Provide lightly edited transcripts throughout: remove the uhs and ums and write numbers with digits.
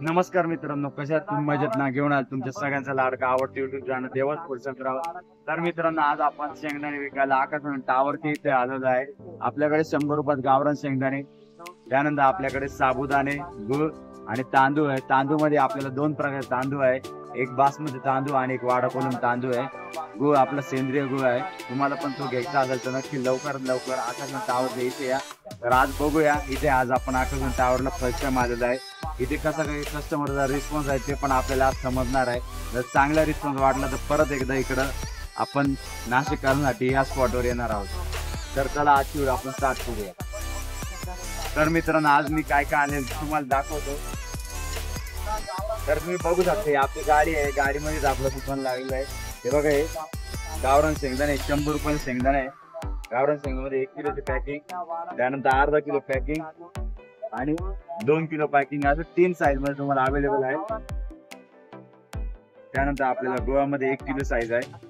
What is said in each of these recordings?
नमस्कार मित्रांनो, कशा आहात तुम्ही? मजेत ना? घेऊन आलो तुमच्या सगळ्यांचा लाडका आवडते युट्यूब चॅनल देवाच फुलचंद्राव. तर मित्रांनो, आज आपण शेंगदाणे विकायला आकाश टावरती इथे आलेलो आहे. आपल्याकडे 100 रुपयात गावरान शेंगदाणे, त्यानंतर आपल्याकडे साबुदाणे, गुळ आणि तांदूळ आहे. तांदूळ मध्ये आपल्याला दोन प्रकारचे तांदूळ आहे, एक बासमती तांदूळ आणि एक वाडा कोलम तांदूळ आहे. गुळ आपला सेंद्रिय गुळ आहे. तुम्हाला पण तो घ्यायचा असेल तर नक्की लवकरात लवकर आकाश टावर इथे या. तर आज बघूया इथे, आज आपण आकाश टावरला फर्स्ट टाइम आलेलो आहे. इथे कसा काही कस्टमरचा रिस्पॉन्स आहे ते पण आपल्याला आज समजणार आहे. जर चांगला रिस्पॉन्स वाटला तर परत एकदा इकडं आपण नाशिक करण्यासाठी या स्पॉटवर येणार आहोत. तर चला आजची व्हिडिओ आपण स्टार्ट करूया. तर मित्रांनो, आज मी काय काय आणले तुम्हाला दाखवतो. तर तुम्ही बघू शकता, ही आपली गाडी आहे, गाडीमध्येच आपलं दुकान लागलेलं आहे. हे बघा, हे गावरान शेंगदाणे 100 रुपये शेंगदाणे आहे. गावरान शेंगदाणे 1 किलोची पॅकिंग, त्यानंतर अर्धा किलो पॅकिंग आणि 2 किलो पॅकिंग, असं 3 साईज मध्ये तुम्हाला अवेलेबल आहे. त्यानंतर आपल्याला गोव्यामध्ये 1 किलो साईज आहे.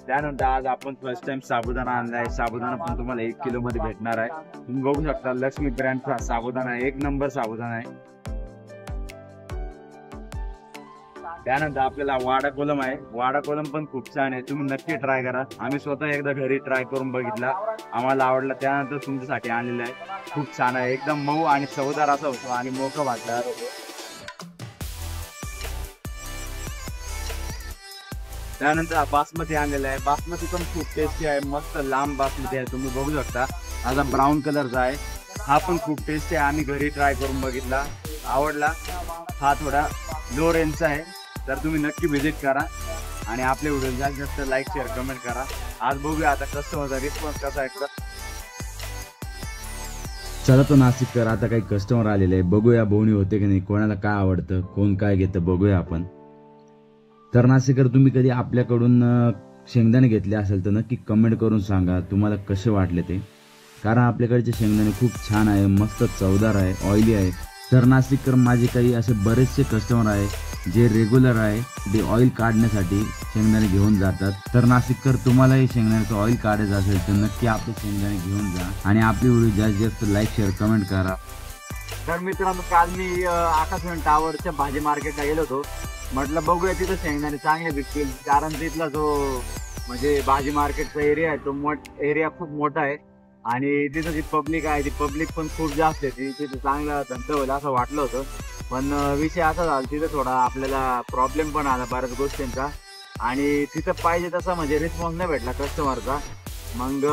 त्यानंतर आज आपण फर्स्ट टाइम साबुदाणा आणला आहे. साबुदाणा पण तुम्हाला 1 किलो मध्ये भेटणार आहे. तुम्ही बघू शकता, लक्ष्मी ब्रँडचा साबुदाणा आहे, 1 नंबर साबुदाणा आहे. त्यानंतर आपल्याला वाडा कोलम आहे. वाडा कोलम पण खूप छान आहे, तुम्ही नक्की ट्राय करा. आम्ही स्वतः एकदा घरी ट्राय करून बघितला, आम्हाला आवडला, त्यानंतर तुमच्यासाठी आणलेला आहे. खूप छान आहे, एकदम मऊ आणि चवदार असा होतो आणि मोकळा वाटला. त्यानंतर बासमती आणलेला आहे. बासमती पण खूप टेस्टी आहे, मस्त लांब बासमती आहे. तुम्ही बघू शकता, आता ब्राऊन कलरचा आहे. हा पण खूप टेस्टी आहे, आम्ही घरी ट्राय करून बघितला, आवडला. हा थोडा लो रेंजचा आहे, तर तुम्ही नक्की व्हिजिट करा आणि आपले व्हिडिओ जास्तीत जास्त लाईक शेअर कमेंट करा. आज बघूया आता कस्टमरचा रिस्पॉन्स कसा आहे. चला तो नाशिककर, आता काही कस्टमर आलेले आहे, बघूया बोवणी होते की नाही, कोणाला काय आवडतं, कोण काय घेतं बघूया आपण. तर नाशिककर, तुम्ही कधी आपल्याकडून शेंगदाणे घेतले असेल तर नक्की कमेंट करून सांगा तुम्हाला कसे वाटले ते, कारण आपल्याकडचे शेंगदाणे खूप छान आहे, मस्त चवदार आहे, ऑइली आहे. तर नाशिककर, माझे काही असे बरेचसे कस्टमर आहे जे रेग्युलर आहे, ते ऑइल काढण्यासाठी शेंगदाणे घेऊन जातात. तर नाशिककर, तुम्हालाही शेंगदाण्याचं ऑइल काढायचं असेल तर नक्की आपले शेंगदाणे घेऊन जा आणि आपली व्हिडिओ जास्तीत जास्त लाईक शेअर कमेंट करा. तर मित्रांनो, काल मी आकाश टावरच्या भाजी मार्केटला गेलो होतो. म्हटलं बघूया तिथं शेंगदाणे चांगले विकतील, कारण तिथला जो म्हणजे भाजी मार्केटचा एरिया आहे तो एरिया खूप मोठा आहे आणि तिथं जी पब्लिक आहे ती पब्लिक पण खूप जास्त आहे. तिथं चांगला धंदा होईल असं वाटलं होतं, पण विषय असा झाला तिथं थोडा आपल्याला प्रॉब्लेम पण आला बऱ्याच गोष्टींचा आणि तिथं पाहिजे तसा म्हणजे रिस्पॉन्स नाही भेटला कस्टमरचा. मग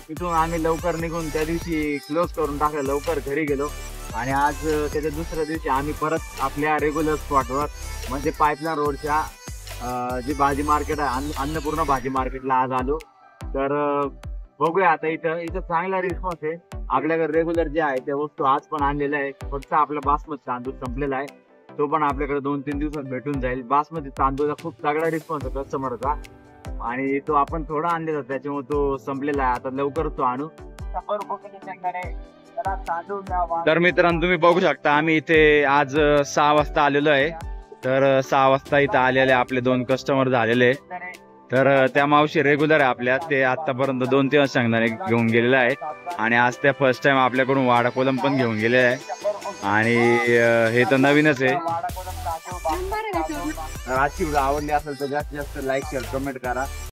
तिथून आम्ही लवकर निघून त्या दिवशी क्लोज करून टाकलं, लवकर घरी गेलो आणि आज त्याच्या दुसऱ्या दिवशी आम्ही परत आपल्या रेग्युलर स्पॉटवर म्हणजे पाईपलाईन रोडच्या जी भाजी मार्केट आहे, अन्नपूर्णा भाजी मार्केटला आज आलो. तर बघूया आता, इथं चांगला रिस्पॉन्स आहे. आपल्याकडे रेग्युलर जे आहे त्या वस्तू आज पण आणलेल्या आहे. फक्त आपला बासमती तांदूळ संपलेला आहे, तो पण आपल्याकडे 2-3 दिवसात भेटून जाईल. बासमती तांदूळचा खूप तगडा रिस्पॉन्स आहे कस्टमरचा आणि तो आपण थोडा आणलेला, त्याच्यामुळे तो संपलेला आहे. आता लवकर तो आणू. तर मित्रांनो, तुम्ही बघू शकता, आम्ही इथे आज 6 वाजता आलेलो आहे. तर 6 वाजता इथं आलेले आपले 2 कस्टमर झालेले. तर त्या मावशी रेग्युलर आहे आपल्या, ते आतापर्यंत 2-3 शेंगदाणे घेऊन गेलेले आहे आणि आज त्या फर्स्ट टाइम आपल्याकडून वाडा कोलम पण घेऊन गेले आहे आणि हे तर नवीनच आहे. आजची व्हिडिओ आवडली असेल तर जास्तीत जास्त लाईक शेअर कमेंट करा.